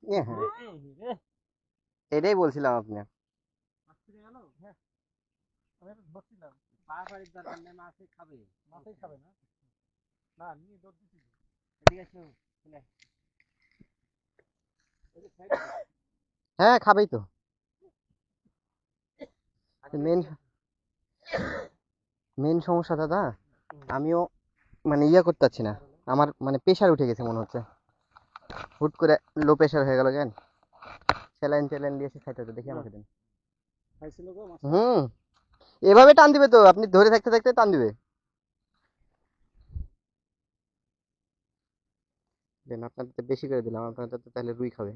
হ্যাঁ, এটাই বলছিলাম আপনি। আমি একটা ধরছিলাম। পাড়াপাড়ির দরকার নেই, মাছই খাবে। মাছই খাবে না? না, নিয়ে দৌড় দিছিল। এদিকে এসো, চলে আয়। এই যে সাইডে হ্যাঁ, খাবেই তো। মেন মেন সমস্যা দাদা, আমিও মানে ইয়া করতে পারছি না। আমার মানে প্রেশার উঠে গেছে মনে হচ্ছে, হুট করে লো প্রেশার হয়ে গেল কেন। স্যালাইন ট্যালাইন দিয়ে এসে খাইতে হতো, দেখি আমাকে দিন। খাইছিল গো মাছটা। হুম, এভাবে টান দিবে তো, আপনি ধরে থাকতে থাকতে টান দিবে। দেন আপনার তো বেশি করে দিলাম, আপনার তো তাহলে রুই খাবে।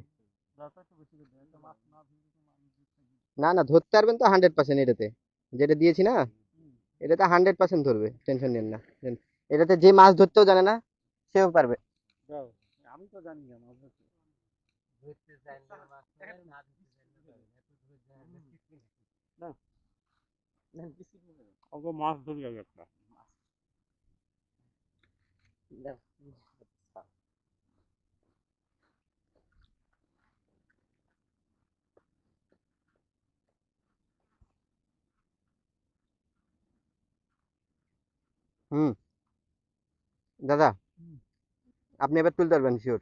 দাঁতটা একটু বেশি করে দেয়। একটা মাছ না ধরলে তো মানুষ দেখতে পাবে। না না, ধরতে পারবেন তো 100% এটাতে, যেটা দিয়েছি না, হুম, এটাতে 100% ধরবে, টেনশন নেন না। দেন, এটাতে যে মাছ ধরতেও জানে না সেও পারবে। দাও। আমি তো জানি না মাছ ধরতে। ধরতে জানলে মাছ ধরে, না ধরতে জানলে ধরে না। এত ধরে জানলে কিছুই না। না, না, কিছুই না। ওকে মাছ ধরি আগে একটা। মাছ। দাও। হুম, দাদা, হুম। আপনি এবার তুলতে পারবেন শিওর।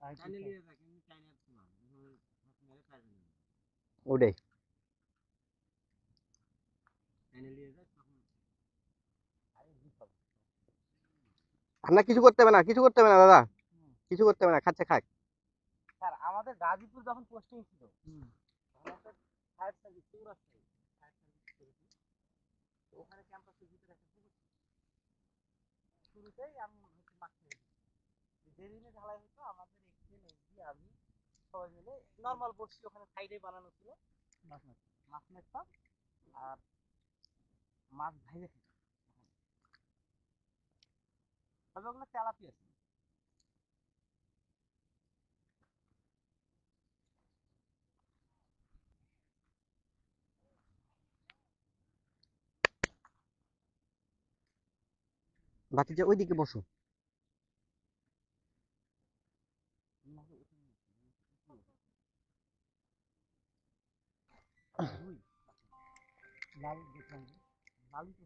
চাইলে নিয়ে যা, কিন্তু চাইলে তো না। মাছ মেরে পারবে না। ওটাই। চাইলে নিয়ে যা, তখন আরে বিপদ। আপনার কিছু করতে হবে না, কিছু করতে হবে না দাদা, হুম। কিছু করতে হবে না, খাচ্ছে খাক। স্যার আমাদের গাজীপুর যখন পোস্টিং ছিল, তখন একটা ফায়ার সার্ভিস চৌরাস্তায় ফায়ার সার্ভিস করেছি। তো ওখানে ক্যাম্পাসের ভিতরে একটা পুকুর ছিল। শুরুতেই আমি হচ্ছে মাছ ছেড়ে দিই। যেদিনে ঢালাই হতো আমাদের এক্সিডেন্ট এসবি আমি সবাই মিলে নর্মাল বসছি, ওখানে সাইডে বানানো ছিল। মাছ মারতাম আর মাছ ভাইজে খেতাম। তবে ওগুলো তেলাপিয়া ছিল। ভাতিজা ওইদিকে বসো। রুই লাল দেখলাম, লালই তো